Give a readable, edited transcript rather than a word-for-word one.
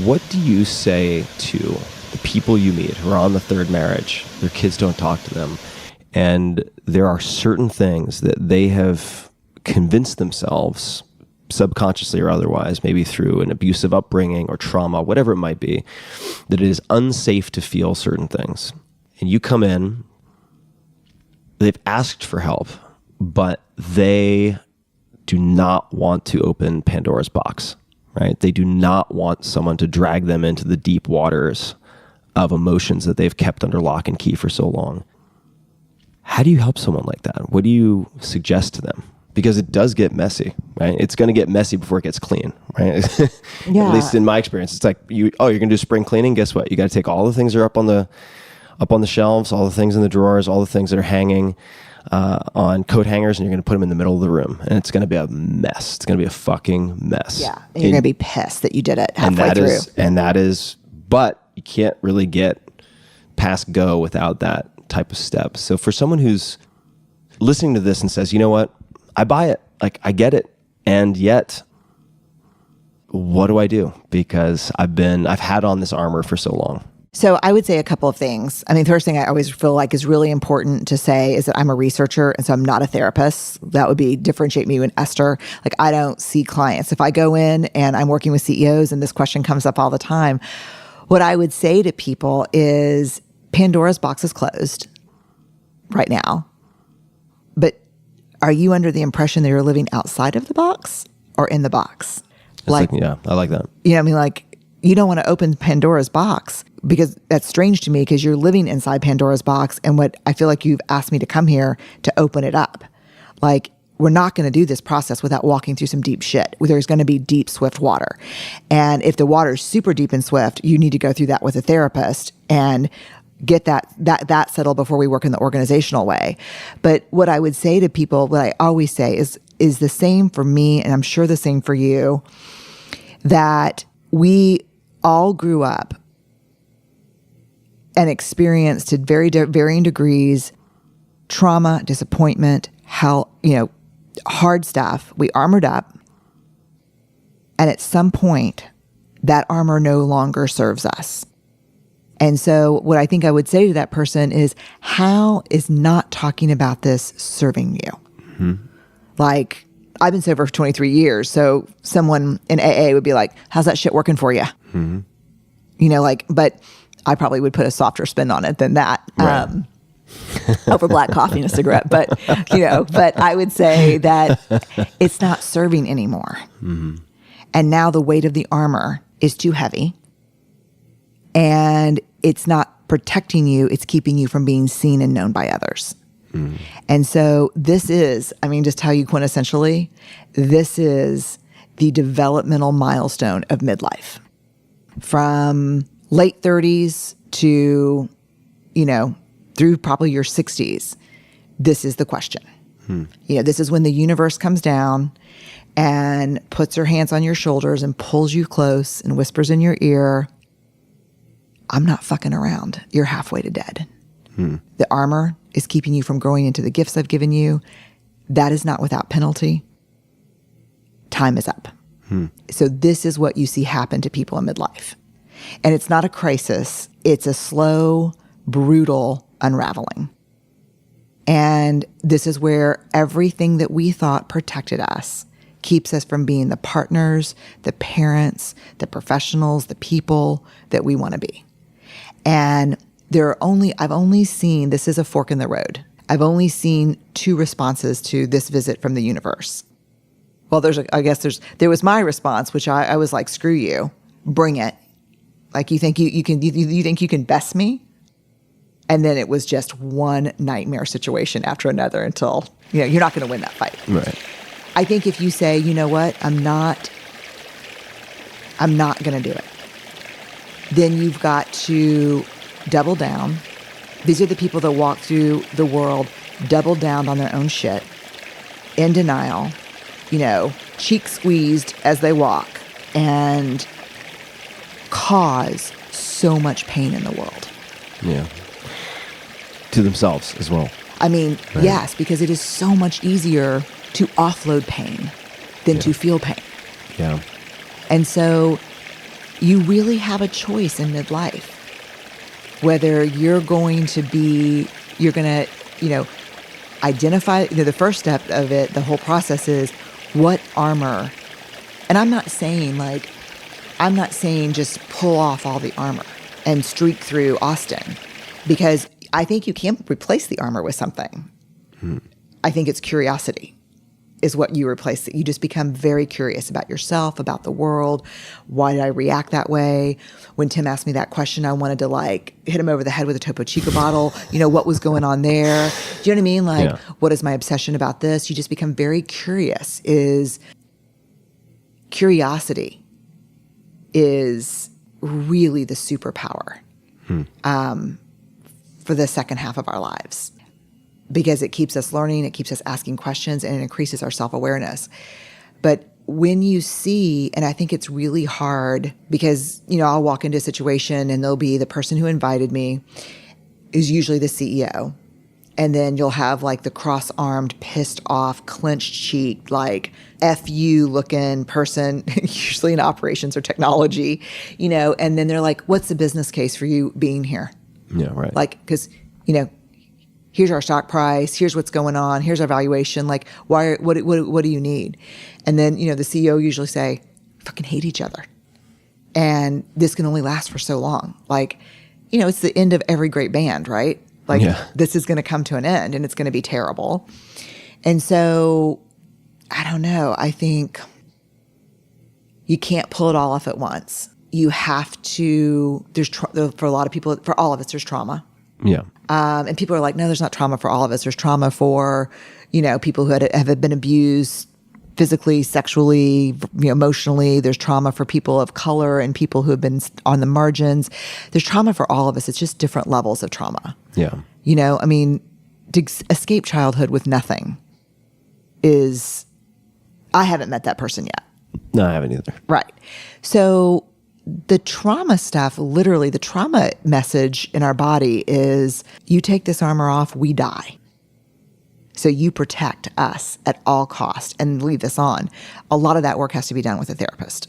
what do you say to the people you meet who are on the third marriage, their kids don't talk to them, and there are certain things that they have convinced themselves, subconsciously or otherwise, maybe through an abusive upbringing or trauma, whatever it might be, that it is unsafe to feel certain things. And you come in, they've asked for help, but they do not want to open Pandora's box, right? They do not want someone to drag them into the deep waters of emotions that they've kept under lock and key for so long. How do you help someone like that? What do you suggest to them? Because it does get messy, right? It's going to get messy before it gets clean, right? Yeah. At least in my experience, it's like you're going to do spring cleaning. Guess what? You got to take all the things that are up on the shelves, all the things in the drawers, all the things that are hanging on coat hangers, and you're going to put them in the middle of the room, and it's going to be a mess. It's going to be a fucking mess. Yeah, and you're going to be pissed that you did it halfway through. But you can't really get past go without that type of step. So for someone who's listening to this and says, you know what, I buy it, like I get it, and yet what do I do? Because I've had on this armor for so long. So I would say a couple of things. I mean, the first thing I always feel like is really important to say is that I'm a researcher, and so I'm not a therapist. That would be differentiate me and Esther. Like, I don't see clients. If I go in and I'm working with CEOs and this question comes up all the time, what I would say to people is Pandora's box is closed right now. But are you under the impression that you're living outside of the box or in the box? Yeah, I like that. You know what I mean? Like, you don't want to open Pandora's box, because that's strange to me, because you're living inside Pandora's box. And what I feel like you've asked me to come here to open it up. Like, we're not going to do this process without walking through some deep shit. There's going to be deep, swift water. And if the water is super deep and swift, you need to go through that with a therapist and get that settled before we work in the organizational way. But what I would say to people, what I always say is the same for me, and I'm sure the same for you, that we all grew up and experienced to varying degrees trauma, disappointment, hell, hard stuff. We armored up, and at some point, that armor no longer serves us. And so what I think I would say to that person is, how is not talking about this serving you? Mm-hmm. Like, I've been sober for 23 years, so someone in AA would be like, how's that shit working for you? Mm-hmm. But I probably would put a softer spin on it than that. Right. Over black coffee and a cigarette. But I would say that it's not serving anymore. Mm-hmm. And now the weight of the armor is too heavy, and it's not protecting you. It's keeping you from being seen and known by others. Mm-hmm. And so this is, just tell you quintessentially, this is the developmental milestone of midlife. From late 30s to, through probably your 60s, this is the question. This is when the universe comes down and puts her hands on your shoulders and pulls you close and whispers in your ear, I'm not fucking around. You're halfway to dead. The armor is keeping you from growing into the gifts I've given you. That is not without penalty. Time is up. So this is what you see happen to people in midlife. And it's not a crisis. It's a slow, brutal unraveling. And this is where everything that we thought protected us keeps us from being the partners, the parents, the professionals, the people that we want to be. And I've only seen, this is a fork in the road. I've only seen 2 responses to this visit from the universe. Well, there was my response, which I was like, screw you, bring it. Like, you think you can best me? And then it was just one nightmare situation after another until, you're not going to win that fight. Right. I think if you say, you know what, I'm not going to do it, then you've got to double down. These are the people that walk through the world, double down on their own shit, in denial, cheek squeezed as they walk, and cause so much pain in the world. Yeah. To themselves as well. Right. Yes, because it is so much easier to offload pain than to feel pain. Yeah. And so you really have a choice in midlife. Whether you're going to, identify, the first step of it, the whole process is what armor. And I'm not saying just pull off all the armor and streak through Austin, because I think you can replace the armor with something. I think it's curiosity is what you replace it. You just become very curious about yourself, about the world. Why did I react that way? When Tim asked me that question, I wanted to hit him over the head with a Topo Chico bottle. What was going on there? Do you know what I mean? What is my obsession about this? You just become very curious. Curiosity is really the superpower for the second half of our lives, because it keeps us learning, it keeps us asking questions, and it increases our self-awareness. But when you see, and I think it's really hard because, I'll walk into a situation and there'll be the person who invited me is usually the CEO. And then you'll have the cross-armed, pissed off, clenched cheek, F you looking person, usually in operations or technology, and then they're like, what's the business case for you being here? Yeah, right. Because, here's our stock price, here's what's going on, here's our valuation, what do you need? And then, the CEO usually say, fucking hate each other. And this can only last for so long. It's the end of every great band, right? This is going to come to an end and it's going to be terrible. And so, I don't know, I think you can't pull it all off at once. You have to, for a lot of people, for all of us, there's trauma. Yeah. And people are like, no, there's not trauma for all of us. There's trauma for, people who have been abused physically, sexually, emotionally. There's trauma for people of color and people who have been on the margins. There's trauma for all of us. It's just different levels of trauma. Yeah. To escape childhood with nothing I haven't met that person yet. No, I haven't either. Right. So the trauma stuff, literally the trauma message in our body is, you take this armor off, we die. So you protect us at all cost and leave this on. A lot of that work has to be done with a therapist.